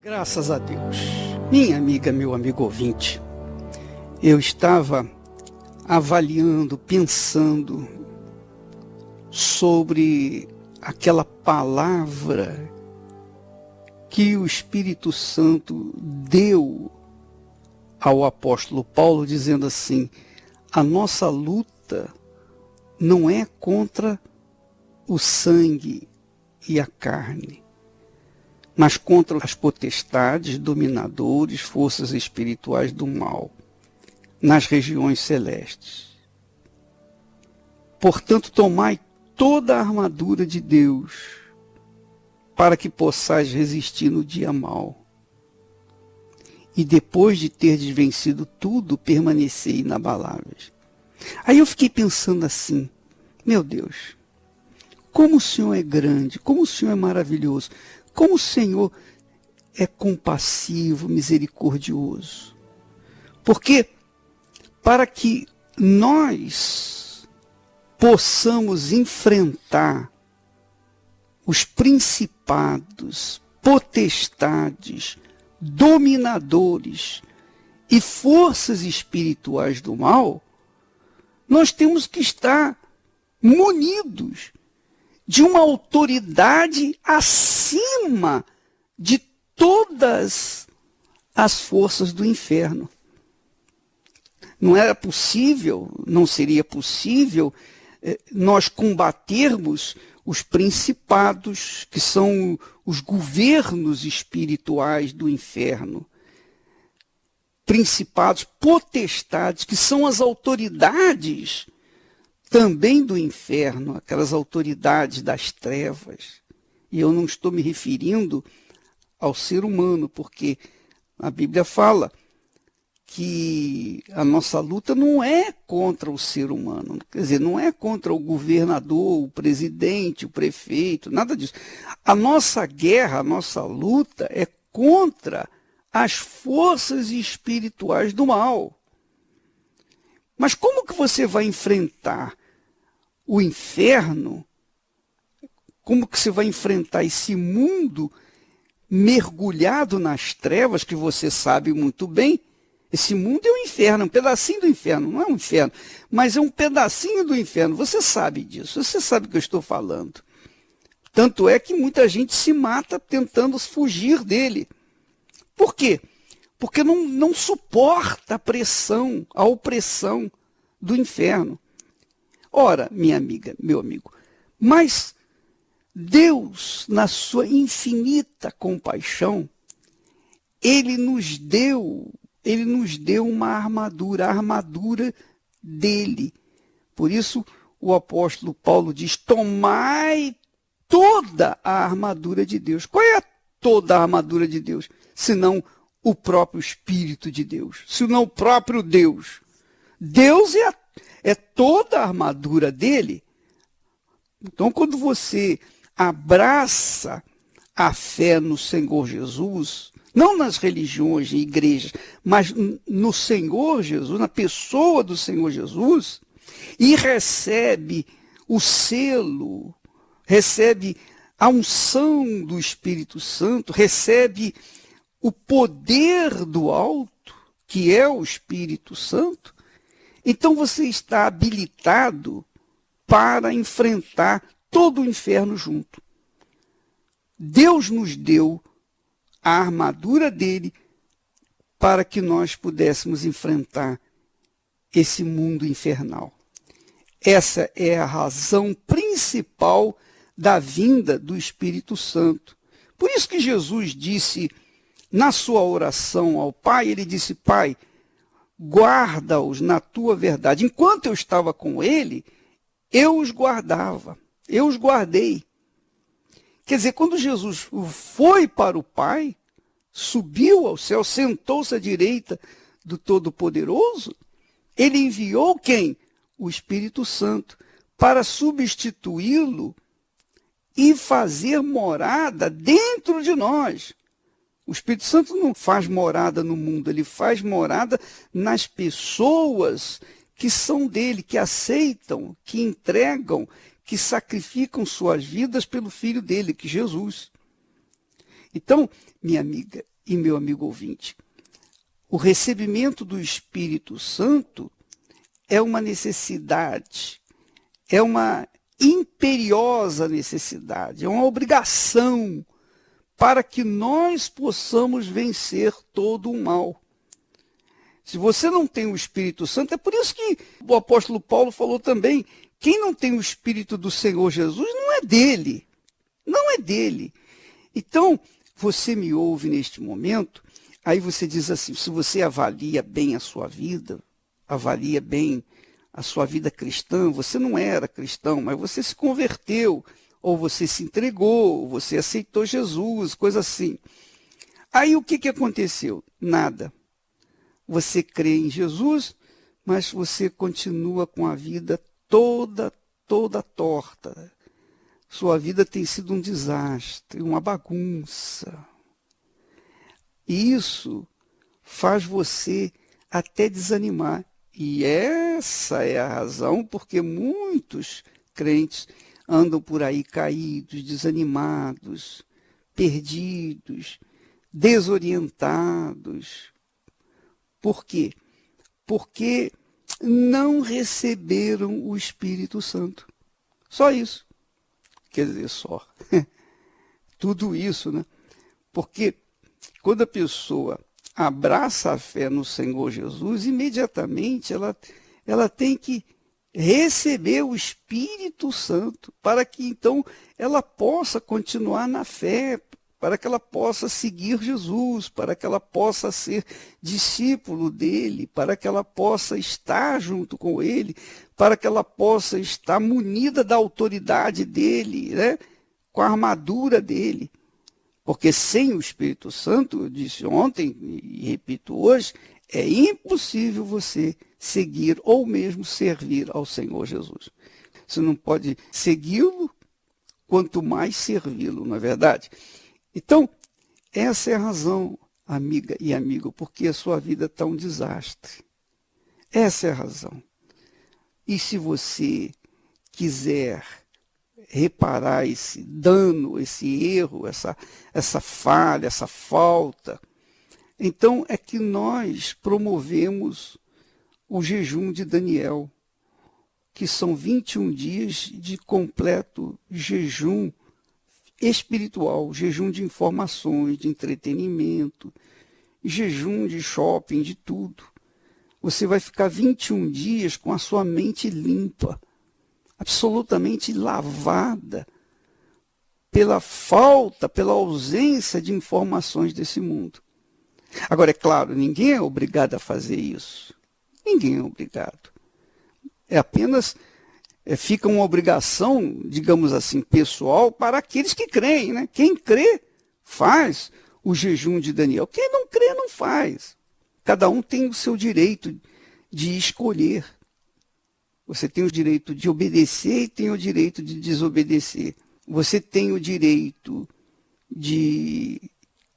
Graças a Deus. Minha amiga, meu amigo ouvinte, eu estava avaliando, pensando sobre aquela palavra que o Espírito Santo deu ao apóstolo Paulo, dizendo assim: a nossa luta não é contra o sangue e a carne, mas contra as potestades, dominadores, forças espirituais do mal, nas regiões celestes. Portanto, tomai toda a armadura de Deus, para que possais resistir no dia mau. E depois de terdes vencido tudo, permanecei inabaláveis. Aí eu fiquei pensando assim: meu Deus, como o Senhor é grande, como o Senhor é maravilhoso, como o Senhor é compassivo, misericordioso. Porque para que nós possamos enfrentar os principados, potestades, dominadores e forças espirituais do mal, nós temos que estar munidos de uma autoridade acima de todas as forças do inferno. Não era possível, não seria possível nós combatermos os principados, que são os governos espirituais do inferno. Principados, potestades, que são as autoridades também do inferno, aquelas autoridades das trevas. E eu não estou me referindo ao ser humano, porque a Bíblia fala que a nossa luta não é contra o ser humano, quer dizer, não é contra o governador, o presidente, o prefeito, nada disso. A nossa guerra, a nossa luta é contra as forças espirituais do mal. Mas como que você vai enfrentar o inferno? Como que você vai enfrentar esse mundo mergulhado nas trevas, que você sabe muito bem? Esse mundo é um inferno, um pedacinho do inferno. Não é um inferno, mas é um pedacinho do inferno. Você sabe disso, você sabe o que eu estou falando. Tanto é que muita gente se mata tentando fugir dele. Por quê? Porque não suporta a pressão, a opressão do inferno. Ora, minha amiga, meu amigo, mas Deus, na sua infinita compaixão, Ele nos deu uma armadura, a armadura dele. Por isso, o apóstolo Paulo diz: tomai toda a armadura de Deus. Qual é toda a armadura de Deus? Senão o próprio Espírito de Deus, senão o próprio Deus. Deus é toda a armadura dele. Então, quando você abraça a fé no Senhor Jesus, não nas religiões e igrejas, mas no Senhor Jesus, na pessoa do Senhor Jesus, e recebe o selo, recebe a unção do Espírito Santo, recebe o poder do alto, que é o Espírito Santo, então você está habilitado para enfrentar todo o inferno junto. Deus nos deu a armadura dele para que nós pudéssemos enfrentar esse mundo infernal. Essa é a razão principal da vinda do Espírito Santo. Por isso que Jesus disse, na sua oração ao Pai, ele disse: Pai, guarda-os na tua verdade. Enquanto eu estava com ele, eu os guardava, eu os guardei. Quer dizer, quando Jesus foi para o Pai, subiu ao céu, sentou-se à direita do Todo-Poderoso, ele enviou quem? O Espírito Santo, para substituí-lo e fazer morada dentro de nós. O Espírito Santo não faz morada no mundo, ele faz morada nas pessoas que são dele, que aceitam, que entregam, que sacrificam suas vidas pelo Filho dele, que é Jesus. Então, minha amiga, e meu amigo ouvinte, o recebimento do Espírito Santo é uma necessidade, é uma imperiosa necessidade, é uma obrigação para que nós possamos vencer todo o mal. Se você não tem o Espírito Santo, é por isso que o apóstolo Paulo falou também, quem não tem o Espírito do Senhor Jesus não é dele, não é dele. Então, você me ouve neste momento, aí você diz assim, se você avalia bem a sua vida, avalia bem a sua vida cristã, você não era cristão, mas você se converteu, ou você se entregou, ou você aceitou Jesus, coisa assim. Aí o que aconteceu? Nada. Você crê em Jesus, mas você continua com a vida toda torta. Sua vida tem sido um desastre, uma bagunça. E isso faz você até desanimar. E essa é a razão porque muitos crentes andam por aí caídos, desanimados, perdidos, desorientados. Por quê? Porque não receberam o Espírito Santo. Só isso. Quer dizer, só. Tudo isso, né? Porque quando a pessoa abraça a fé no Senhor Jesus, imediatamente ela tem que receber o Espírito Santo para que então ela possa continuar na fé, para que ela possa seguir Jesus, para que ela possa ser discípulo dele, para que ela possa estar junto com ele, para que ela possa estar munida da autoridade dele, né? Com a armadura dele. Porque sem o Espírito Santo, eu disse ontem e repito hoje, é impossível você seguir ou mesmo servir ao Senhor Jesus. Você não pode segui-lo, quanto mais servi-lo, não é verdade? Então, essa é a razão, amiga e amigo, porque a sua vida está um desastre. Essa é a razão. E se você quiser reparar esse dano, esse erro, essa falha, essa falta, então é que nós promovemos o jejum de Daniel, que são 21 dias de completo jejum espiritual, jejum de informações, de entretenimento, jejum de shopping, de tudo. Você vai ficar 21 dias com a sua mente limpa, absolutamente lavada pela falta, pela ausência de informações desse mundo. Agora, é claro, ninguém é obrigado a fazer isso. Ninguém é obrigado. É apenas, fica uma obrigação, digamos assim, pessoal para aqueles que creem, né? Quem crê faz o jejum de Daniel. Quem não crê não faz. Cada um tem o seu direito de escolher. Você tem o direito de obedecer e tem o direito de desobedecer. Você tem o direito de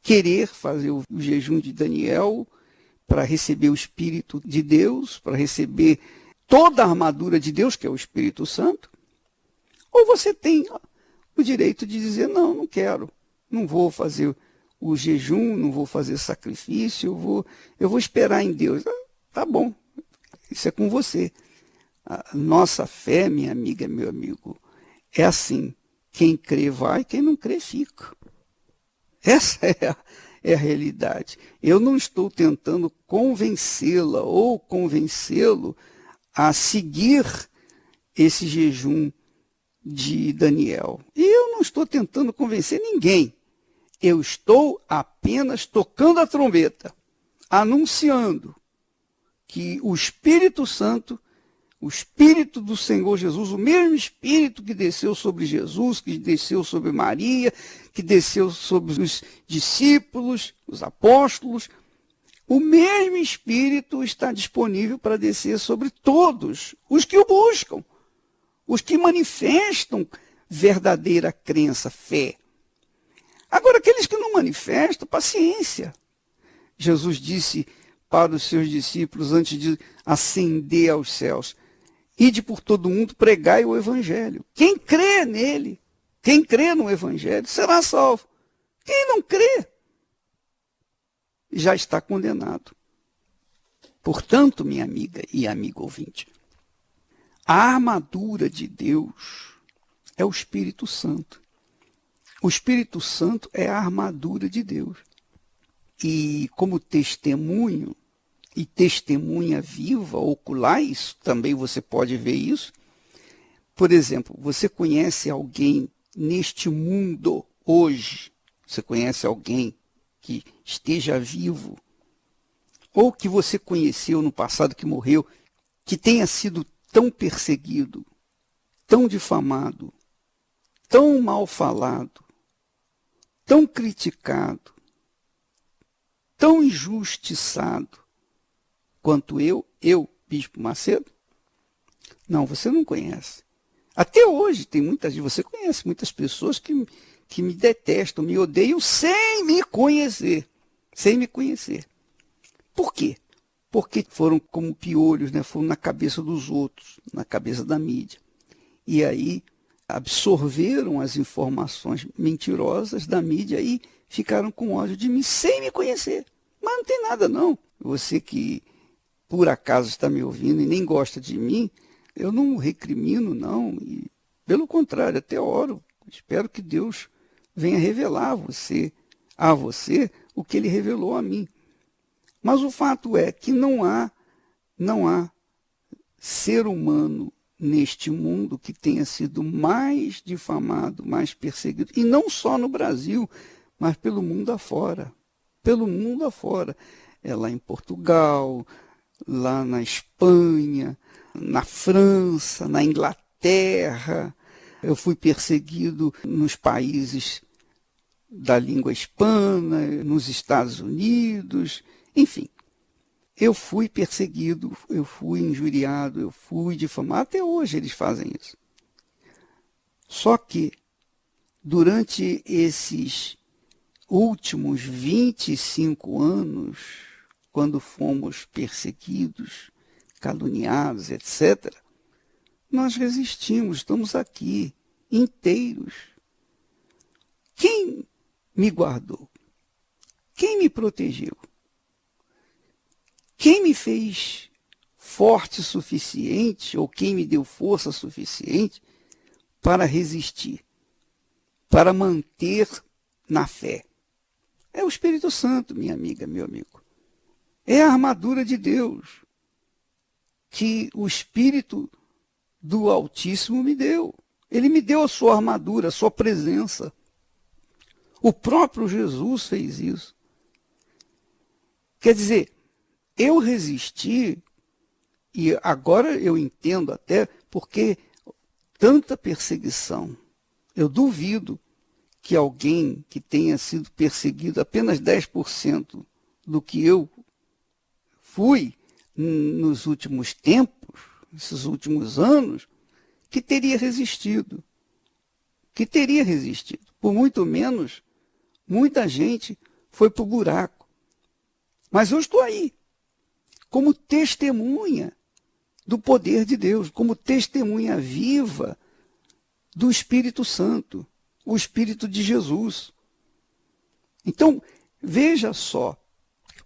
querer fazer o jejum de Daniel para receber o Espírito de Deus, para receber toda a armadura de Deus, que é o Espírito Santo. Ou você tem o direito de dizer, não quero, não vou fazer o jejum, não vou fazer sacrifício, eu vou esperar em Deus. Tá bom, isso é com você. A nossa fé, minha amiga, meu amigo, é assim. Quem crê vai, quem não crê fica. Essa é a realidade. Eu não estou tentando convencê-la ou convencê-lo a seguir esse jejum de Daniel. E eu não estou tentando convencer ninguém. Eu estou apenas tocando a trombeta, anunciando que o Espírito Santo, o Espírito do Senhor Jesus, o mesmo Espírito que desceu sobre Jesus, que desceu sobre Maria, que desceu sobre os discípulos, os apóstolos, o mesmo Espírito está disponível para descer sobre todos os que o buscam, os que manifestam verdadeira crença, fé. Agora, aqueles que não manifestam, paciência. Jesus disse para os seus discípulos, antes de ascender aos céus, ide por todo mundo, pregai o Evangelho. Quem crê nele, quem crê no Evangelho, será salvo. Quem não crê, já está condenado. Portanto, minha amiga e amigo ouvinte, a armadura de Deus é o Espírito Santo. O Espírito Santo é a armadura de Deus. E como testemunho, e testemunha viva, ocular, isso também você pode ver isso. Por exemplo, você conhece alguém neste mundo hoje? Você conhece alguém que esteja vivo? Ou que você conheceu no passado que morreu, que tenha sido tão perseguido, tão difamado, tão mal falado, tão criticado, tão injustiçado quanto eu, Bispo Macedo? Não, você não conhece. Até hoje você conhece muitas pessoas que me detestam, me odeiam sem me conhecer. Sem me conhecer. Por quê? Porque foram como piolhos, né? Foram na cabeça dos outros, na cabeça da mídia. E aí absorveram as informações mentirosas da mídia e ficaram com ódio de mim sem me conhecer. Mas não tem nada não. Você que por acaso está me ouvindo e nem gosta de mim, eu não recrimino não. E, pelo contrário, até oro. Espero que Deus venha revelar a você o que ele revelou a mim. Mas o fato é que não há ser humano neste mundo que tenha sido mais difamado, mais perseguido, e não só no Brasil, mas pelo mundo afora. Pelo mundo afora. É lá em Portugal, lá na Espanha, na França, na Inglaterra. Eu fui perseguido nos países da língua hispana, nos Estados Unidos, enfim. Eu fui perseguido, eu fui injuriado, eu fui difamado. Até hoje eles fazem isso. Só que, durante esses últimos 25 anos, quando fomos perseguidos, caluniados, etc., nós resistimos, estamos aqui, inteiros. Quem me guardou? Quem me protegeu? Quem me fez forte o suficiente, ou quem me deu força suficiente para resistir, para manter na fé? É o Espírito Santo, minha amiga, meu amigo. É a armadura de Deus que o Espírito do Altíssimo me deu. Ele me deu a sua armadura, a sua presença. O próprio Jesus fez isso. Quer dizer, eu resisti, e agora eu entendo até porque tanta perseguição. Eu duvido que alguém que tenha sido perseguido apenas 10% do que eu fui nos últimos tempos, esses últimos anos, que teria resistido. Que teria resistido. Por muito menos, muita gente foi para o buraco. Mas eu estou aí, como testemunha do poder de Deus, como testemunha viva do Espírito Santo, o Espírito de Jesus. Então, veja só,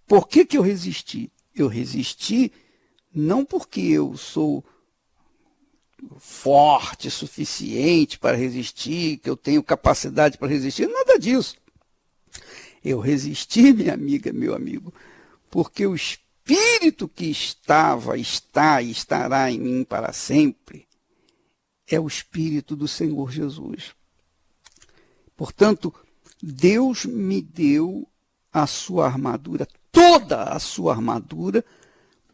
por que eu resisti? Eu resisti não porque eu sou forte o suficiente para resistir, que eu tenho capacidade para resistir, nada disso. Eu resisti, minha amiga, meu amigo, porque o Espírito que está e estará em mim para sempre é o Espírito do Senhor Jesus. Portanto, Deus me deu a sua armadura, toda a sua armadura,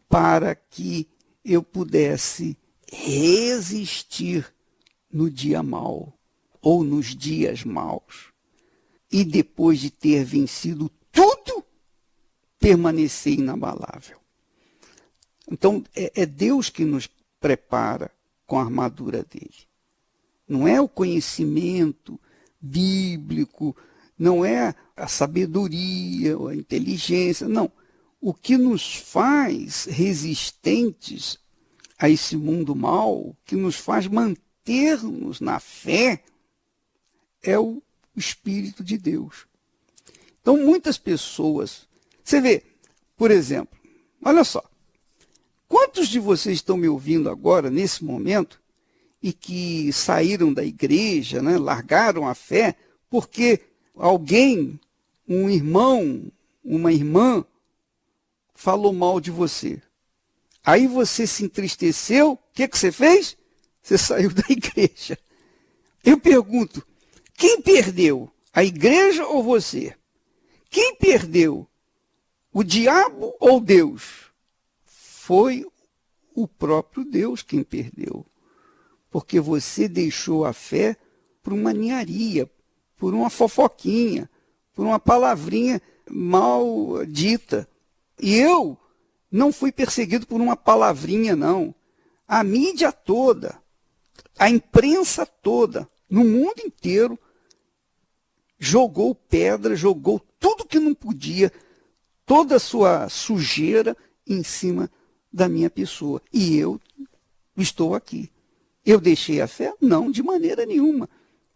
para que eu pudesse resistir no dia mau ou nos dias maus. E depois de ter vencido tudo, permanecer inabalável. Então, é Deus que nos prepara com a armadura dele. Não é o conhecimento bíblico, não é a sabedoria, ou a inteligência, não. O que nos faz resistentes a esse mundo mau, que nos faz manter-nos na fé, é o Espírito de Deus. Então, muitas pessoas Você vê, por exemplo, olha só, quantos de vocês estão me ouvindo agora, nesse momento, e que saíram da igreja, né, largaram a fé, porque alguém, um irmão, uma irmã, falou mal de você. Aí você se entristeceu, o que você fez? Você saiu da igreja. Eu pergunto, quem perdeu? A igreja ou você? Quem perdeu? O diabo ou Deus? Foi o próprio Deus quem perdeu. Porque você deixou a fé por uma ninharia, por uma fofoquinha, por uma palavrinha mal dita. E eu não fui perseguido por uma palavrinha, não. A mídia toda, a imprensa toda, no mundo inteiro, jogou pedra, jogou tudo que não podia, toda a sua sujeira em cima da minha pessoa. E eu estou aqui. Eu deixei a fé? Não, de maneira nenhuma.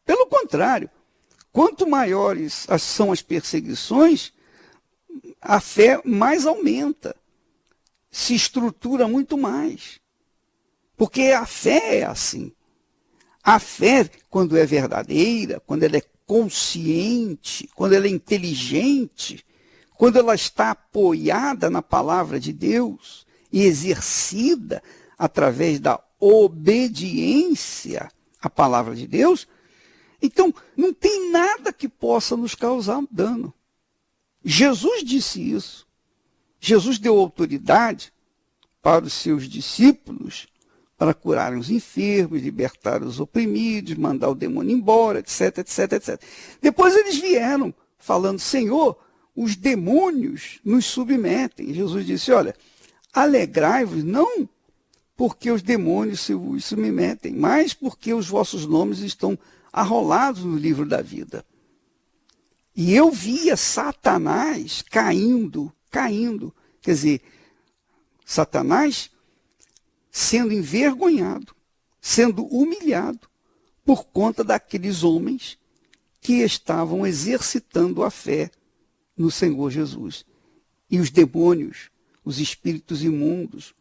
Pelo contrário, quanto maiores são as perseguições, a fé mais aumenta, se estrutura muito mais. Porque a fé é assim. A fé, quando é verdadeira, quando ela é consciente, quando ela é inteligente, quando ela está apoiada na palavra de Deus e exercida através da obediência à palavra de Deus, então não tem nada que possa nos causar dano. Jesus disse isso. Jesus deu autoridade para os seus discípulos para curarem os enfermos, libertar os oprimidos, mandar o demônio embora, etc, etc, etc. Depois eles vieram falando, Senhor, os demônios nos submetem. Jesus disse, olha, alegrai-vos não porque os demônios se submetem, mas porque os vossos nomes estão arrolados no livro da vida. E eu via Satanás caindo. Quer dizer, Satanás sendo envergonhado, sendo humilhado por conta daqueles homens que estavam exercitando a fé no Senhor Jesus. E os demônios, os espíritos imundos,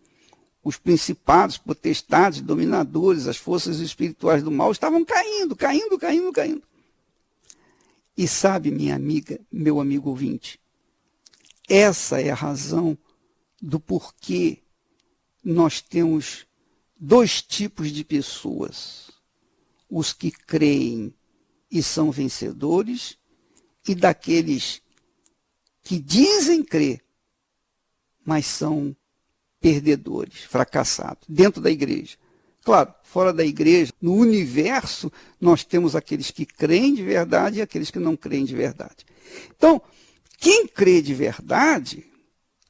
os principados, potestades, dominadores, as forças espirituais do mal estavam caindo. E sabe, minha amiga, meu amigo ouvinte, essa é a razão do porquê nós temos dois tipos de pessoas. Os que creem e são vencedores e daqueles que dizem crer, mas são perdedores, fracassados, dentro da igreja. Claro, fora da igreja, no universo, nós temos aqueles que creem de verdade e aqueles que não creem de verdade. Então, quem crê de verdade,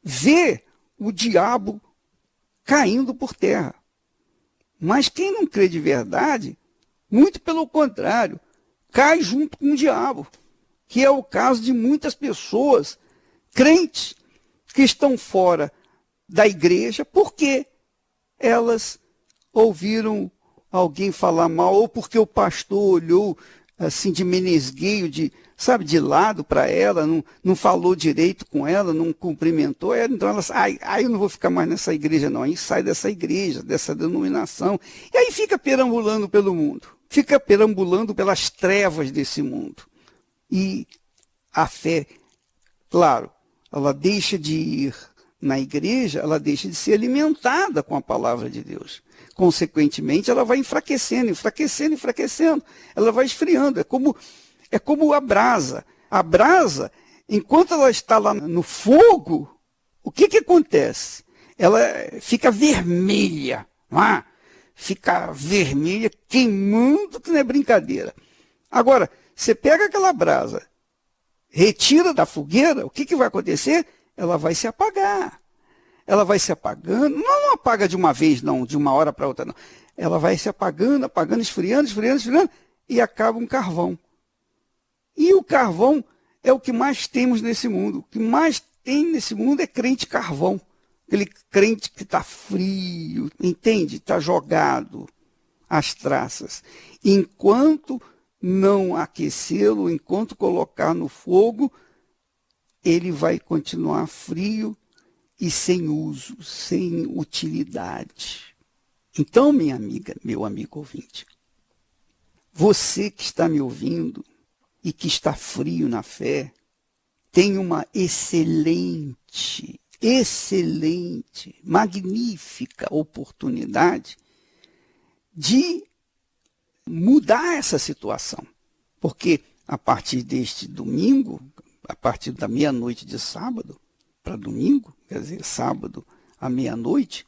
vê o diabo caindo por terra. Mas quem não crê de verdade, muito pelo contrário, cai junto com o diabo, que é o caso de muitas pessoas, crentes, que estão fora da igreja, porque elas ouviram alguém falar mal, ou porque o pastor olhou assim de menesgueio, de lado para ela, não falou direito com ela, não cumprimentou ela, então ela, eu não vou ficar mais nessa igreja não, aí sai dessa igreja, dessa denominação, e aí fica perambulando pelo mundo, fica perambulando pelas trevas desse mundo. E a fé, claro, ela deixa de ir na igreja, ela deixa de ser alimentada com a palavra de Deus. Consequentemente, ela vai enfraquecendo. Ela vai esfriando. É como a brasa. A brasa, enquanto ela está lá no fogo, o que acontece? Ela fica vermelha. Não é? Fica vermelha, queimando, que não é brincadeira. Agora, você pega aquela brasa, retira da fogueira, o que vai acontecer? Ela vai se apagar. Ela vai se apagando, não apaga de uma vez, não, de uma hora para outra, não. Ela vai se apagando, esfriando, e acaba um carvão. E o carvão é o que mais temos nesse mundo. O que mais tem nesse mundo é crente carvão. Aquele crente que está frio, entende? Está jogado às traças. Enquanto não aquecê-lo, enquanto colocar no fogo, ele vai continuar frio e sem uso, sem utilidade. Então, minha amiga, meu amigo ouvinte, você que está me ouvindo e que está frio na fé, tem uma excelente, magnífica oportunidade de mudar essa situação. Porque a partir deste domingo, a partir da meia-noite de sábado para domingo, quer dizer, sábado à meia-noite,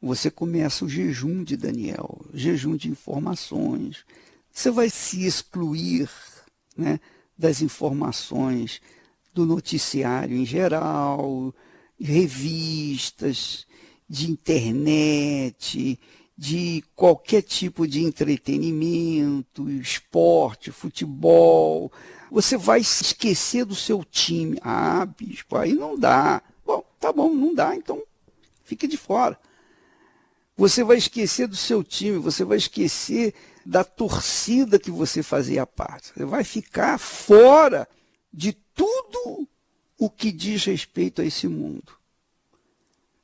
você começa o jejum de Daniel, jejum de informações. Você vai se excluir, né, das informações do noticiário em geral, revistas, de internet, de qualquer tipo de entretenimento, esporte, futebol. Você vai esquecer do seu time. Ah, bispo, aí não dá. Bom, tá bom, não dá, então fique de fora. Você vai esquecer do seu time, você vai esquecer da torcida que você fazia parte. Você vai ficar fora de tudo o que diz respeito a esse mundo.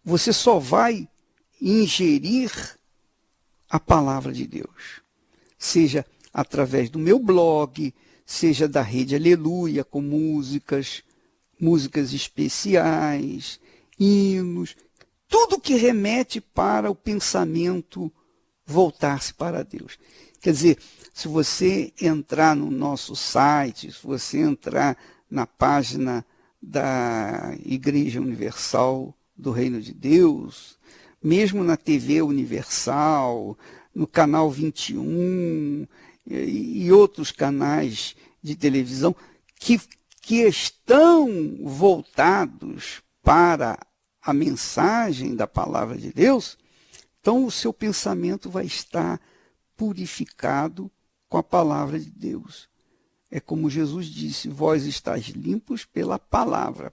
Você só vai ingerir a palavra de Deus, seja através do meu blog, seja da Rede Aleluia, com músicas especiais, hinos, tudo que remete para o pensamento voltar-se para Deus. Quer dizer, se você entrar no nosso site, se você entrar na página da Igreja Universal do Reino de Deus, mesmo na TV Universal, no canal 21 e outros canais de televisão que estão voltados para a mensagem da palavra de Deus, então o seu pensamento vai estar purificado com a palavra de Deus. É como Jesus disse, vós estáis limpos pela palavra.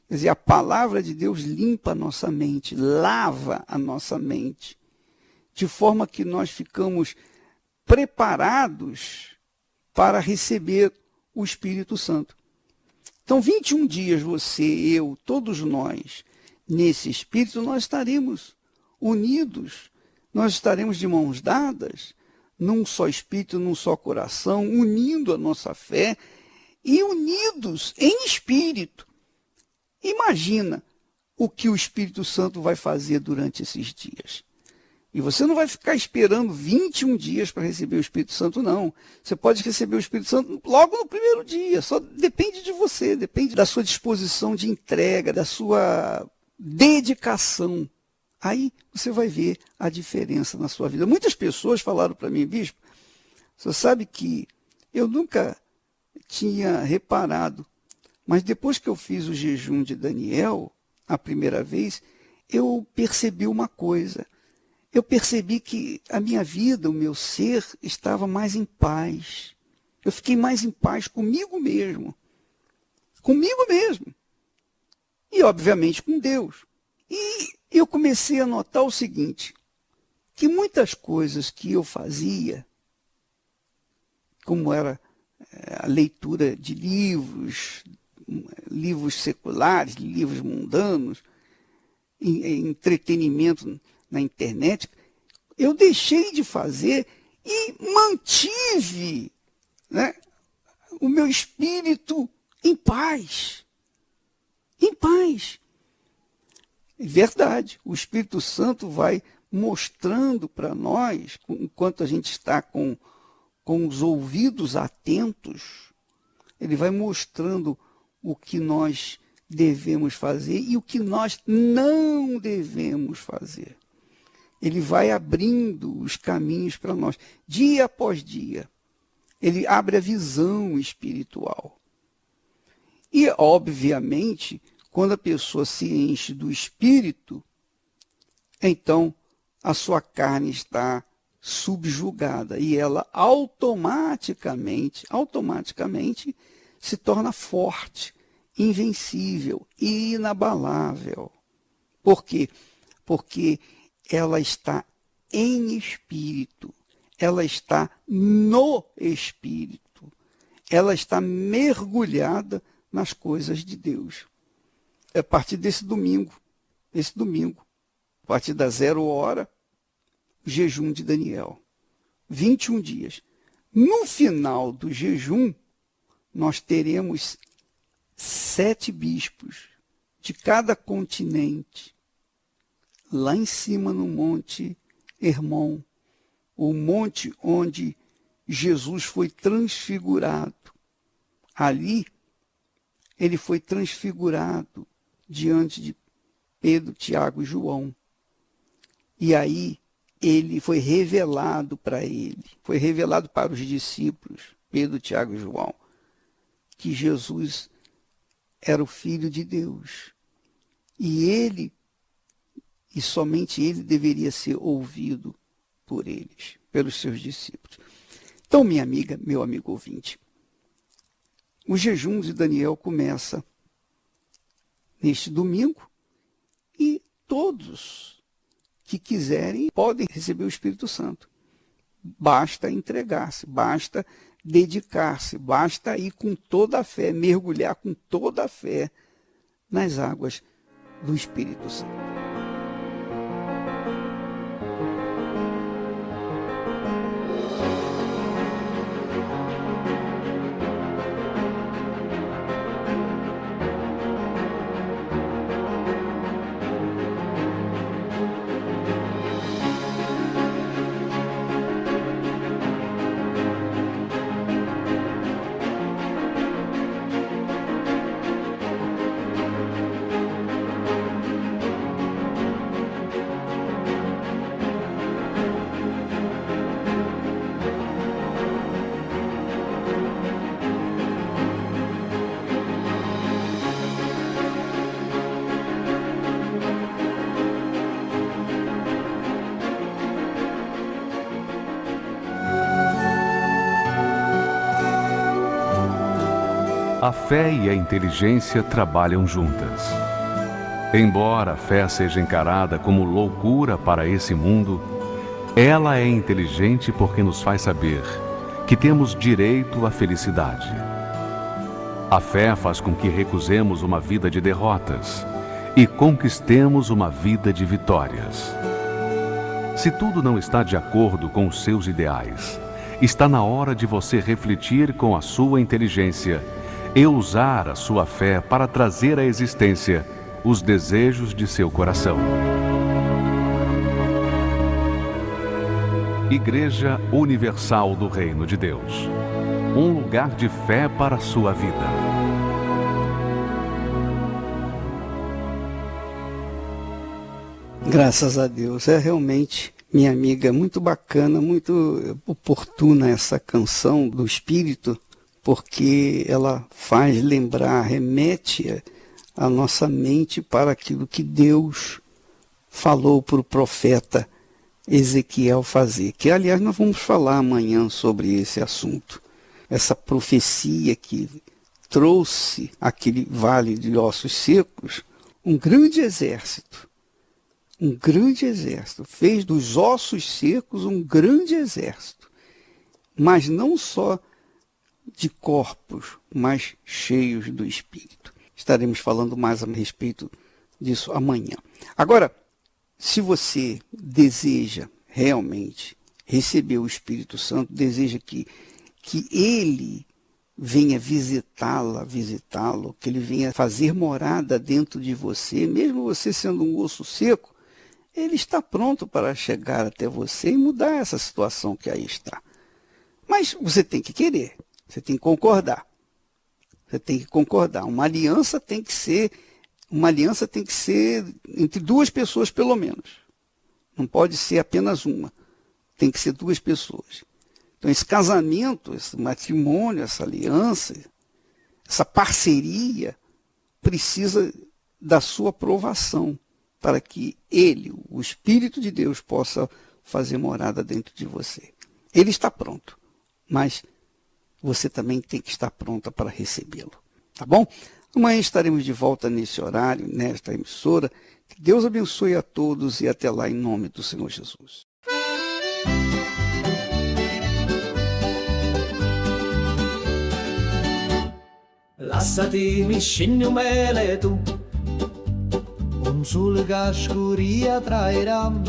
Quer dizer, a palavra de Deus limpa a nossa mente, lava a nossa mente, de forma que nós ficamos preparados para receber o Espírito Santo. Então, 21 dias, você, eu, todos nós, nesse Espírito, nós estaremos unidos, nós estaremos de mãos dadas, num só Espírito, num só coração, unindo a nossa fé e unidos em Espírito. Imagina o que o Espírito Santo vai fazer durante esses dias. E você não vai ficar esperando 21 dias para receber o Espírito Santo, não. Você pode receber o Espírito Santo logo no primeiro dia. Só depende de você, depende da sua disposição de entrega, da sua dedicação. Aí você vai ver a diferença na sua vida. Muitas pessoas falaram para mim, bispo, você sabe que eu nunca tinha reparado, mas depois que eu fiz o jejum de Daniel, a primeira vez, eu percebi uma coisa. Eu percebi que a minha vida, o meu ser, estava mais em paz. Eu fiquei mais em paz comigo mesmo. Comigo mesmo. E, obviamente, com Deus. E eu comecei a notar o seguinte, que muitas coisas que eu fazia, como era a leitura de livros seculares, livros mundanos, entretenimento na internet, eu deixei de fazer e mantive, né, o meu espírito em paz. Em paz. É verdade, o Espírito Santo vai mostrando para nós, enquanto a gente está com os ouvidos atentos, ele vai mostrando o que nós devemos fazer e o que nós não devemos fazer. Ele vai abrindo os caminhos para nós, dia após dia. Ele abre a visão espiritual. E, obviamente, quando a pessoa se enche do Espírito, então a sua carne está subjugada e ela automaticamente se torna forte, invencível e inabalável. Por quê? Porque ela está em espírito, ela está no espírito, ela está mergulhada nas coisas de Deus. É a partir desse domingo, a partir da 0h, o jejum de Daniel. 21 dias. No final do jejum, nós teremos 7 bispos de cada continente, lá em cima no Monte Hermon, o monte onde Jesus foi transfigurado. Ali, ele foi transfigurado diante de Pedro, Tiago e João. E aí, ele foi revelado para os discípulos, Pedro, Tiago e João, que Jesus era o Filho de Deus. E ele, e somente ele, deveria ser ouvido por eles, pelos seus discípulos. Então, minha amiga, meu amigo ouvinte, o jejum de Daniel começa neste domingo e todos que quiserem podem receber o Espírito Santo. Basta entregar-se, basta dedicar-se, basta ir com toda a fé, mergulhar com toda a fé nas águas do Espírito Santo. A fé e a inteligência trabalham juntas. Embora a fé seja encarada como loucura para esse mundo, ela é inteligente porque nos faz saber que temos direito à felicidade. A fé faz com que recusemos uma vida de derrotas e conquistemos uma vida de vitórias. Se tudo não está de acordo com os seus ideais, está na hora de você refletir com a sua inteligência e usar a sua fé para trazer à existência os desejos de seu coração. Igreja Universal do Reino de Deus. Um lugar de fé para a sua vida. Graças a Deus. É realmente, minha amiga, muito bacana, muito oportuna essa canção do Espírito, porque ela faz lembrar, remete a nossa mente para aquilo que Deus falou para o profeta Ezequiel fazer. Que, aliás, nós vamos falar amanhã sobre esse assunto. Essa profecia que trouxe aquele vale de ossos secos, um grande exército. Um grande exército. Fez dos ossos secos um grande exército. Mas não só de corpos, mas cheios do Espírito. Estaremos falando mais a respeito disso amanhã. Agora, se você deseja realmente receber o Espírito Santo, deseja que ele venha visitá-lo, que ele venha fazer morada dentro de você, mesmo você sendo um osso seco, ele está pronto para chegar até você e mudar essa situação que aí está. Mas você tem que querer. Você tem que concordar. Você tem que concordar. Uma aliança tem que ser entre duas pessoas, pelo menos. Não pode ser apenas uma. Tem que ser duas pessoas. Então, esse casamento, esse matrimônio, essa aliança, essa parceria, precisa da sua aprovação para que ele, o Espírito de Deus, possa fazer morada dentro de você. Ele está pronto, mas você também tem que estar pronta para recebê-lo, tá bom? Amanhã estaremos de volta nesse horário, nesta emissora. Que Deus abençoe a todos e até lá em nome do Senhor Jesus. La Lassati mi scendi un mele tu, un sole che scuria tra i rami.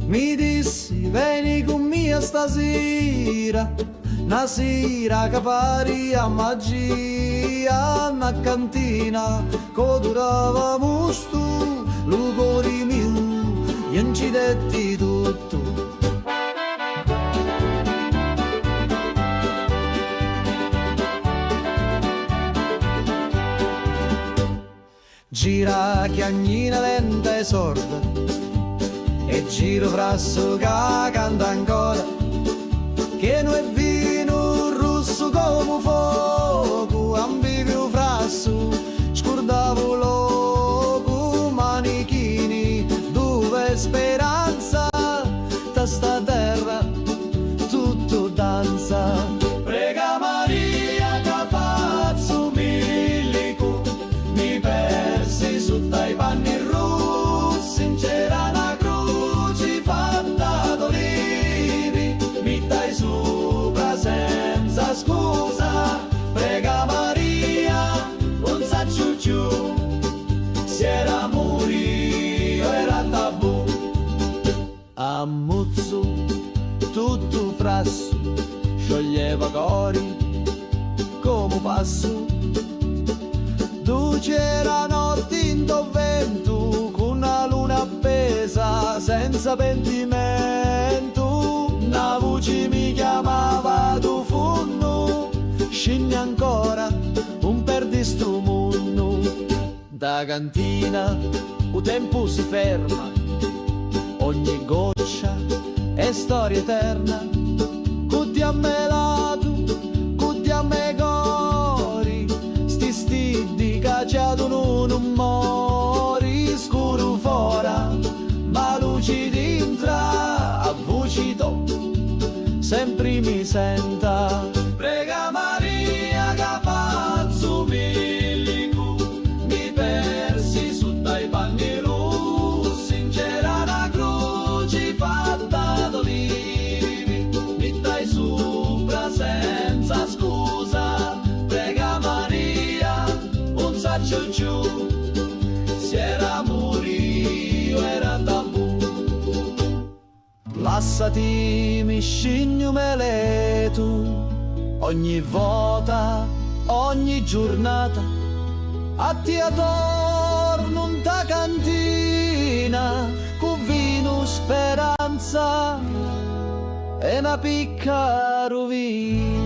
Mi dissi vieni con me stasera, una sera che pari a magia, una cantina che durava musto, lo cuore mio, gli incidetti tutto. Gira chiagnina lenta e sorda, e giro frasso che canta ancora, che non è vino rosso come fuoco, ambivio frasso, scordavo loco, manichini, dove speranza, da sta terra tutto danza. Prega Maria che faccio milico, mi persi sotto i panni rossi, in c'era una croce fatta d'olivi, mi dai sopra senza scusa. Prega Maria, non saccio più, se era morio era tabù. Ammuzzo tutto frasso, scioglieva cori come passo. Tu c'era notte in vento, con una luna appesa senza pentimento. Una voce mi chiamava tu fondo, scendi ancora un perdi sto mondo. Da cantina il tempo si ferma, ogni goccia è storia eterna. Cutti a me lato, cutti a me cori, sti cacciato non mori. Scuro fora, ma luci dentro, a voci to, sempre mi senta. Prega Maria che faccio milico, mi persi sotto i panni rossi, in c'era una croce fatta d'olivi, mi dai sopra senza scusa. Prega Maria, non saccio più, se era morio era tabù. Lassati mi scegno meletu, ogni volta, ogni giornata, a ti attorno in ta cantina, con vino speranza e una picca rovina.